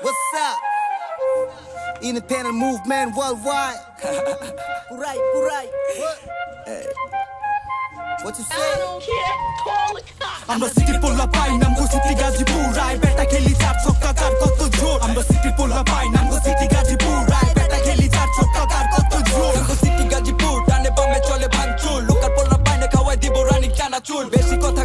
What's up? Independent movement worldwide. Right. What you say? আমরা সিটির পোলা পাই নামগো সিটি গাজীপুর রায় বেটা খেলি চার ছক্কা কার কত জোর আমরা সিটির পোলা পাই নামগো সিটি গাজীপুর রায় বেটা খেলি চার ছক্কা কার কত জোর নামগো সিটি গাজীপুর ডানে বামে চলে ভাঙচুর লোকাল পোলা পাই না খাওয়াই দিব রানী চানাচুর বেশি কথা